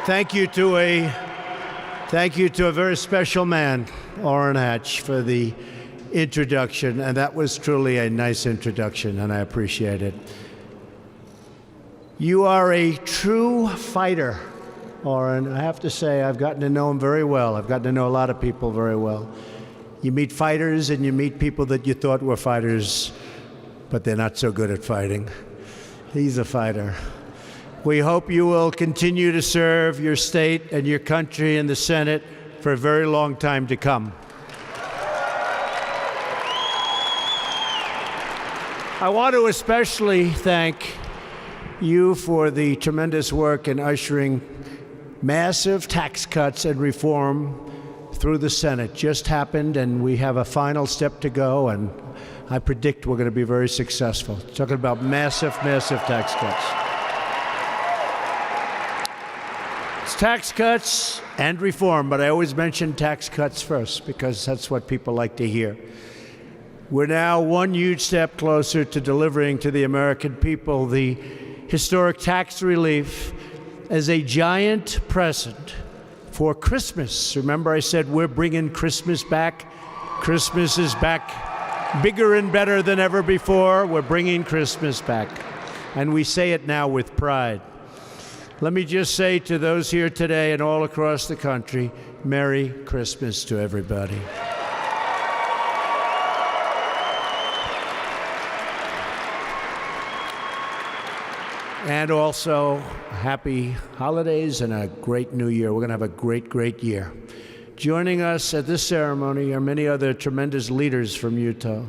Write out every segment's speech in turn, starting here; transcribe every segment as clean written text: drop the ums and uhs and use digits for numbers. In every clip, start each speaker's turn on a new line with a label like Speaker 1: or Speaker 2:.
Speaker 1: Thank you to a very special man, Orrin Hatch, for the introduction, and that was truly a nice introduction, and I appreciate it. You are a true fighter, Orrin. I have to say, I've gotten to know him very well. I've gotten to know a lot of people very well. You meet fighters and you meet people that you thought were fighters, but they're not so good at fighting. He's a fighter. We hope you will continue to serve your state and your country in the Senate for a very long time to come. I want to especially thank you for the tremendous work in ushering massive tax cuts and reform through the Senate. Just happened, and we have a final step to go, and I predict we're going to be very successful. Talking about massive, massive tax cuts. It's tax cuts and reform, but I always mention tax cuts first because that's what people like to hear. We're now one huge step closer to delivering to the American people the historic tax relief as a giant present for Christmas. Remember I said we're bringing Christmas back? Christmas is back bigger and better than ever before. We're bringing Christmas back. And we say it now with pride. Let me just say to those here today and all across the country, Merry Christmas to everybody. And also, happy holidays and a great new year. We're going to have a great, great year. Joining us at this ceremony are many other tremendous leaders from Utah,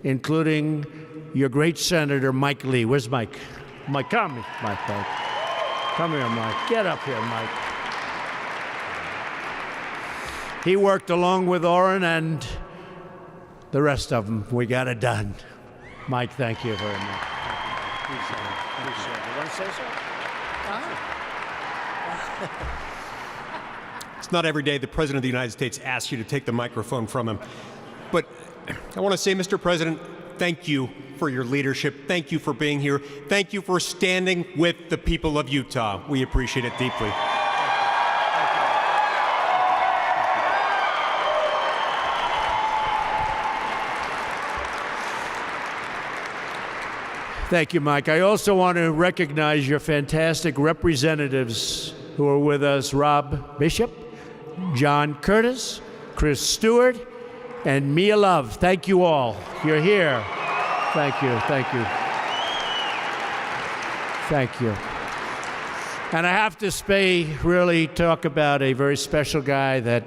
Speaker 1: including your great Senator, Mike Lee. Where's Mike? Mike, come here, Mike. Come here, Mike. Get up here, Mike. He worked along with Orrin and the rest of them. We got it done. Mike, thank you very much. Appreciate it. You want to say so?
Speaker 2: It's not every day the President of the United States asks you to take the microphone from him. But I want to say, Mr. President, thank you for your leadership. Thank you for being here. Thank you for standing with the people of Utah. We appreciate it deeply.
Speaker 1: Thank you, Mike. I also want to recognize your fantastic representatives who are with us, Rob Bishop, John Curtis, Chris Stewart, and Mia Love. Thank you all. You're here. Thank you, thank you. Thank you. And I have to really talk about a very special guy that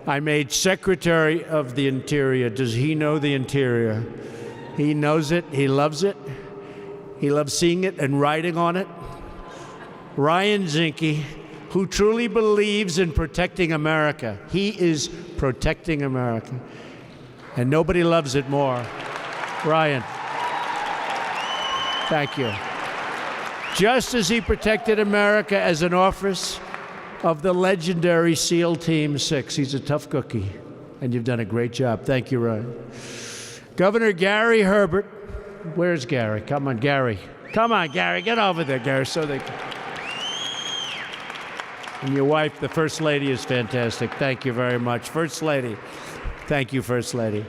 Speaker 1: I made Secretary of the Interior. Does he know the Interior? He knows it, he loves it. He loves seeing it and writing on it. Ryan Zinke, who truly believes in protecting America. He is protecting America. And nobody loves it more. Ryan, thank you. Just as he protected America as an officer of the legendary SEAL Team 6. He's a tough cookie, and you've done a great job. Thank you, Ryan. Governor Gary Herbert. Where's Gary? Come on, Gary. Come on, Gary. Get over there, Gary, so they can. And your wife, the First Lady, is fantastic. Thank you very much. First Lady. Thank you, First Lady.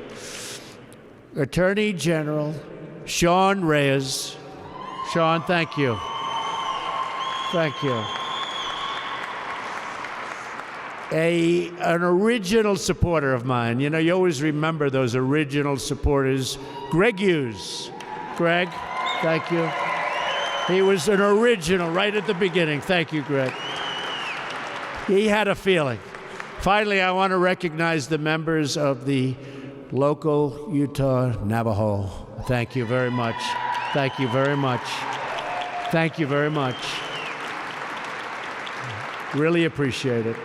Speaker 1: Attorney General Sean Reyes. Sean, thank you. Thank you. An original supporter of mine. You know, you always remember those original supporters. Greg Hughes. Greg, thank you. He was an original right at the beginning. Thank you, Greg. He had a feeling. Finally, I want to recognize the members of the local Utah Navajo. Thank you very much. Thank you very much. Thank you very much. Really appreciate it.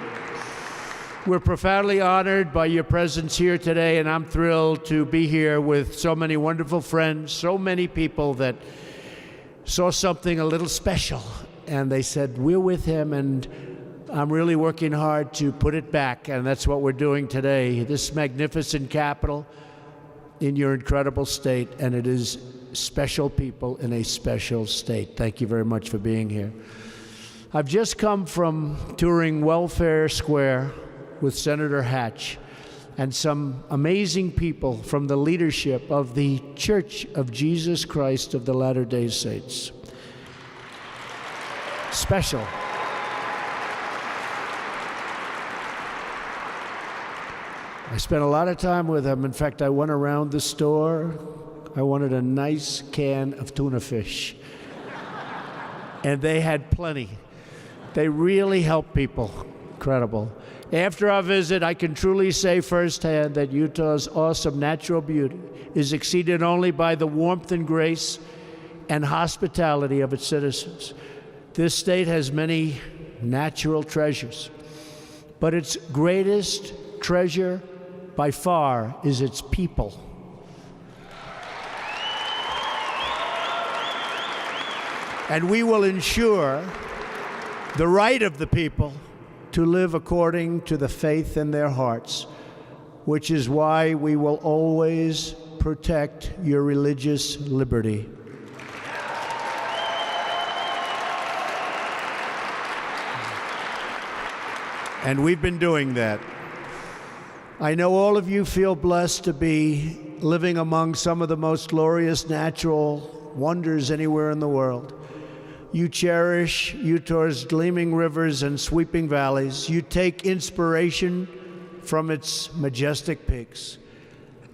Speaker 1: We're profoundly honored by your presence here today, and I'm thrilled to be here with so many wonderful friends, so many people that saw something a little special, and they said, we're with him, and I'm really working hard to put it back, and that's what we're doing today. This magnificent capital in your incredible state, and it is special people in a special state. Thank you very much for being here. I've just come from touring Welfare Square with Senator Hatch and some amazing people from the leadership of the Church of Jesus Christ of the Latter-day Saints. Special. I spent a lot of time with them. In fact, I went around the store. I wanted a nice can of tuna fish. And they had plenty. They really help people. Incredible. After our visit, I can truly say firsthand that Utah's awesome natural beauty is exceeded only by the warmth and grace and hospitality of its citizens. This state has many natural treasures, but its greatest treasure by far is its people. And we will ensure the right of the people to live according to the faith in their hearts, which is why we will always protect your religious liberty. And we've been doing that. I know all of you feel blessed to be living among some of the most glorious natural wonders anywhere in the world. You cherish Utah's gleaming rivers and sweeping valleys. You take inspiration from its majestic peaks.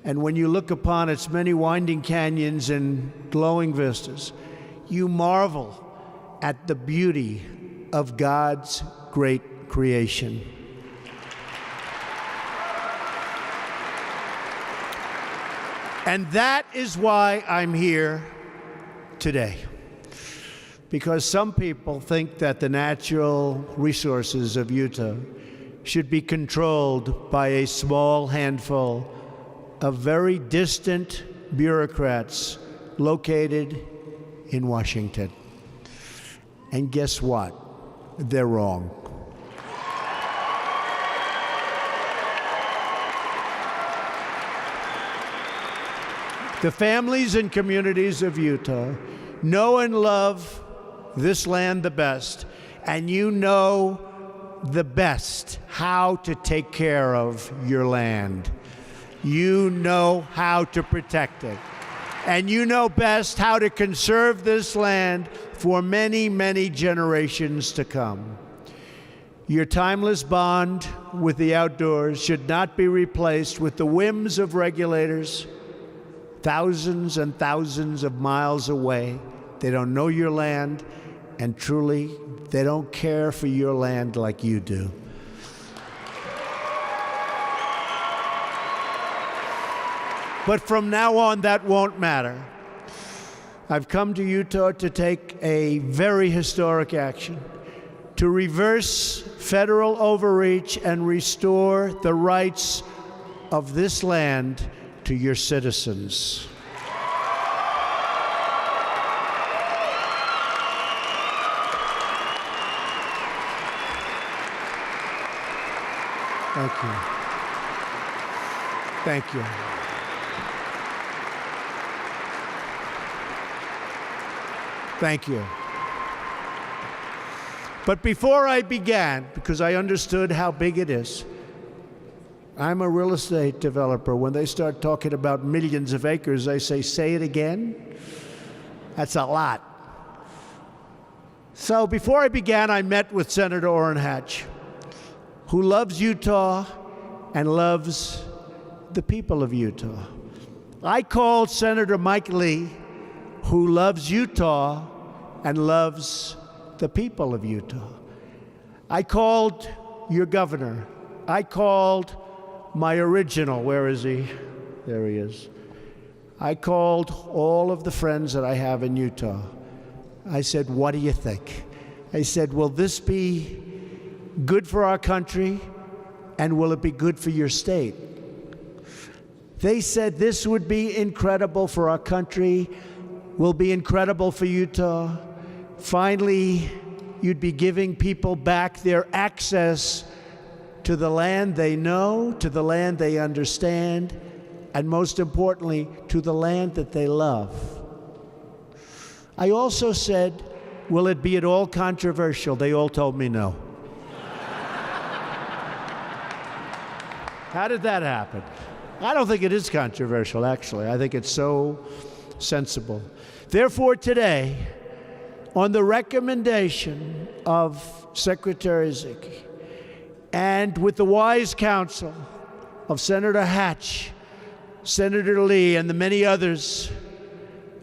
Speaker 1: And when you look upon its many winding canyons and glowing vistas, you marvel at the beauty of God's great creation. And that is why I'm here today. Because some people think that the natural resources of Utah should be controlled by a small handful of very distant bureaucrats located in Washington. And guess what? They're wrong. The families and communities of Utah know and love this land the best, and you know the best how to take care of your land. You know how to protect it. And you know best how to conserve this land for many, many generations to come. Your timeless bond with the outdoors should not be replaced with the whims of regulators thousands and thousands of miles away. They don't know your land, and truly, they don't care for your land like you do. But from now on, that won't matter. I've come to Utah to take a very historic action, to reverse federal overreach and restore the rights of this land to your citizens. Thank you. Thank you. Thank you. But before I began, because I understood how big it is, I'm a real estate developer. When they start talking about millions of acres, I say it again? That's a lot. So before I began, I met with Senator Orrin Hatch, who loves Utah and loves the people of Utah. I called Senator Mike Lee, who loves Utah and loves the people of Utah. I called your governor. I called my original, where is he? There he is. I called all of the friends that I have in Utah. I said, what do you think? I said, will this be good for our country, and will it be good for your state? They said this would be incredible for our country, will be incredible for Utah. Finally, you'd be giving people back their access to the land they know, to the land they understand, and most importantly, to the land that they love. I also said will it be at all controversial? They all told me no. How did that happen? I don't think it is controversial, actually. I think it's so sensible. Therefore, today, on the recommendation of Secretary Zicke, and with the wise counsel of Senator Hatch, Senator Lee, and the many others,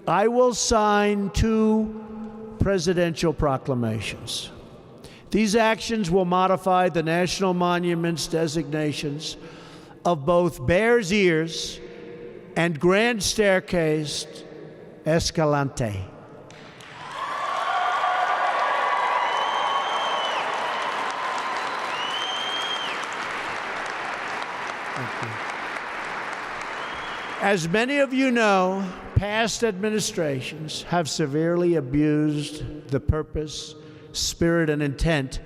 Speaker 1: I will sign 2 presidential proclamations. These actions will modify the national monuments designations of both Bears Ears and Grand Staircase Escalante. As many of you know, past administrations have severely abused the purpose, spirit, and intent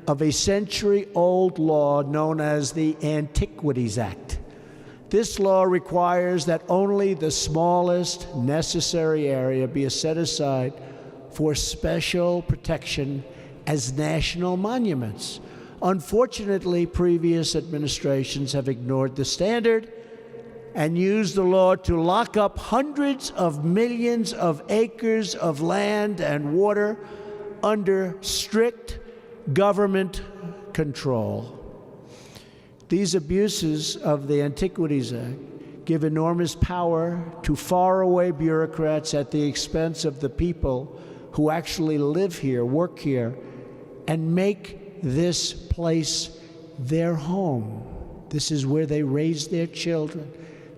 Speaker 1: of a century-old law known as the Antiquities Act. This law requires that only the smallest necessary area be set aside for special protection as national monuments. Unfortunately, previous administrations have ignored the standard and used the law to lock up hundreds of millions of acres of land and water under strict government control. These abuses of the Antiquities Act give enormous power to faraway bureaucrats at the expense of the people who actually live here, work here, and make this place their home. This is where they raise their children.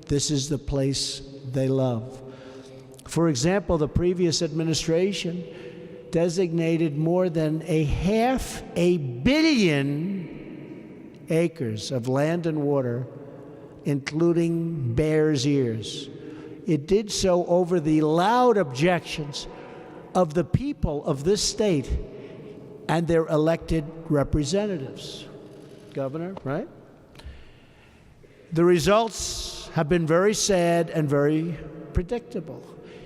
Speaker 1: This is the place they love. For example, the previous administration designated more than 500 million acres of land and water, including Bears Ears. It did so over the loud objections of the people of this state and their elected representatives. Governor, right? The results have been very sad and very predictable.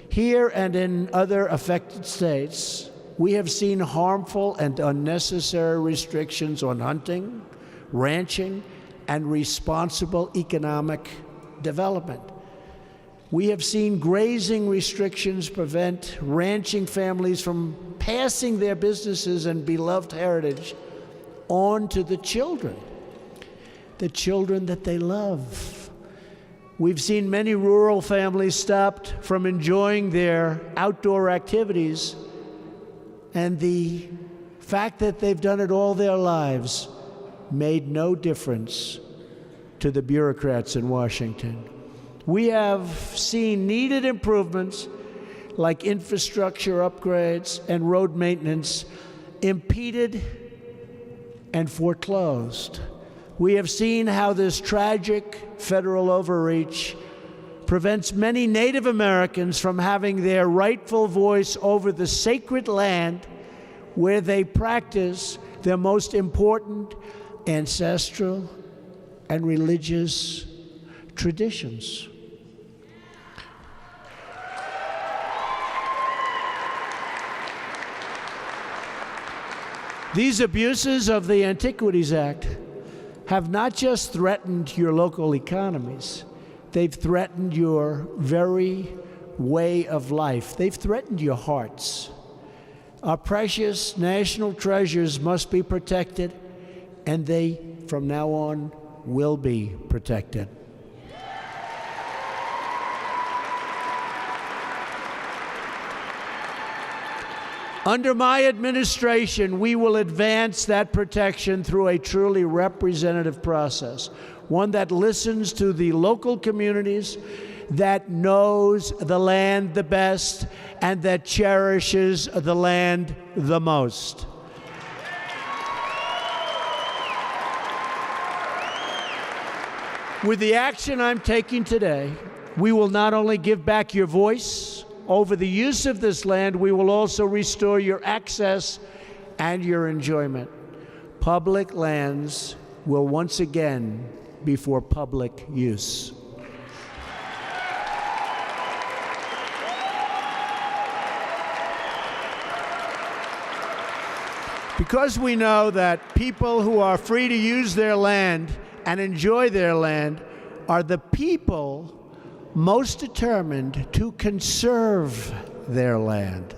Speaker 1: Here and in other affected states, we have seen harmful and unnecessary restrictions on hunting, ranching, and responsible economic development. We have seen grazing restrictions prevent ranching families from passing their businesses and beloved heritage on to the children that they love. We've seen many rural families stopped from enjoying their outdoor activities, and the fact that they've done it all their lives made no difference to the bureaucrats in Washington. We have seen needed improvements like infrastructure upgrades and road maintenance impeded and foreclosed. We have seen how this tragic federal overreach prevents many Native Americans from having their rightful voice over the sacred land where they practice their most important ancestral and religious traditions. These abuses of the Antiquities Act have not just threatened your local economies, they've threatened your very way of life. They've threatened your hearts. Our precious national treasures must be protected, and they, from now on, will be protected. Under my administration, we will advance that protection through a truly representative process, one that listens to the local communities, that knows the land the best, and that cherishes the land the most. With the action I'm taking today, we will not only give back your voice over the use of this land, we will also restore your access and your enjoyment. Public lands will once again be for public use. Because we know that people who are free to use their land and enjoy their land are the people most determined to conserve their land.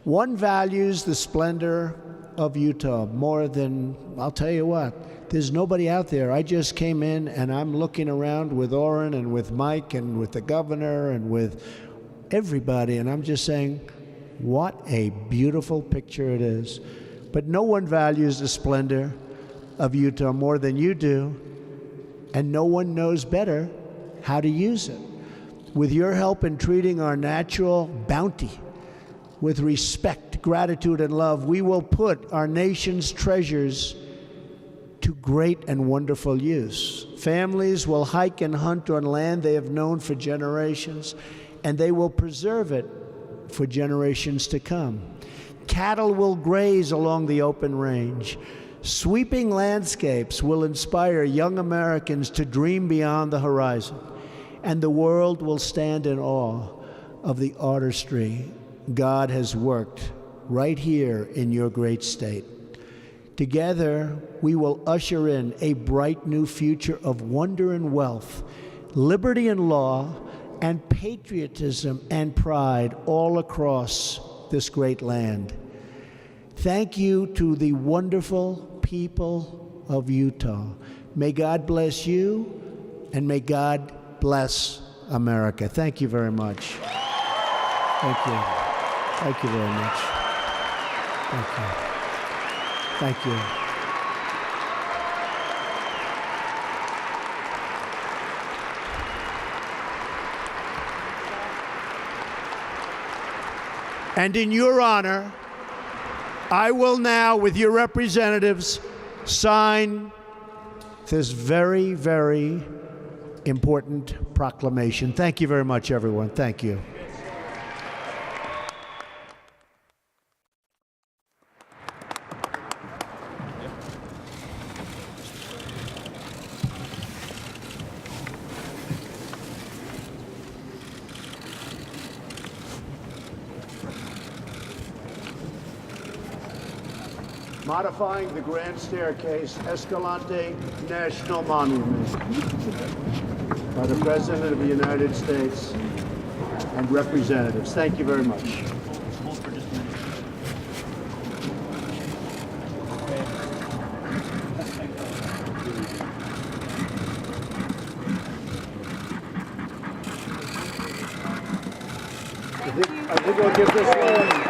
Speaker 1: One values the splendor of Utah more than, I'll tell you what, there's nobody out there. I just came in and I'm looking around with Orrin and with Mike and with the governor and with everybody, and I'm just saying, what a beautiful picture it is. But no one values the splendor of Utah more than you do, and no one knows better how to use it. With your help in treating our natural bounty with respect, gratitude, and love, we will put our nation's treasures to great and wonderful use. Families will hike and hunt on land they have known for generations, and they will preserve it for generations to come. Cattle will graze along the open range. Sweeping landscapes will inspire young Americans to dream beyond the horizon, and the world will stand in awe of the artistry God has worked right here in your great state. Together, we will usher in a bright new future of wonder and wealth, liberty and law, and patriotism and pride all across this great land. Thank you to the wonderful people of Utah. May God bless you, and may God bless America. Thank you very much. Thank you. Thank you very much. Thank you. Thank you. And in your honor, I will now, with your representatives, sign this very, very important proclamation. Thank you very much, everyone. Thank you. Modifying the Grand Staircase Escalante National Monument by the President of the United States and representatives. Thank you very much. I think we'll give this one.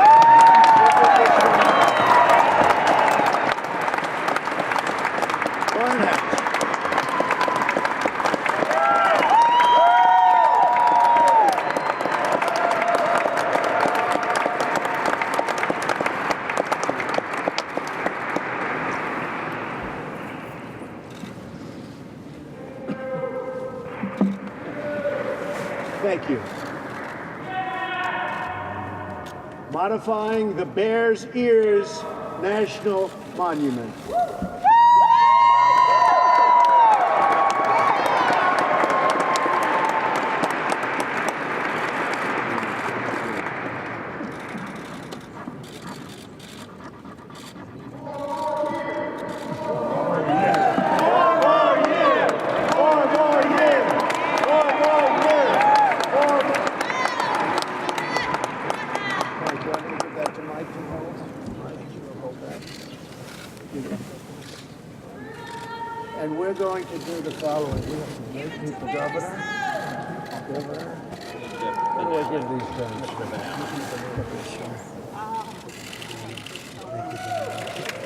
Speaker 1: Thank you. Modifying the Bears Ears National Monument. And we're going to do the following. We have to make people governor. How do I give these things? Thank you very much.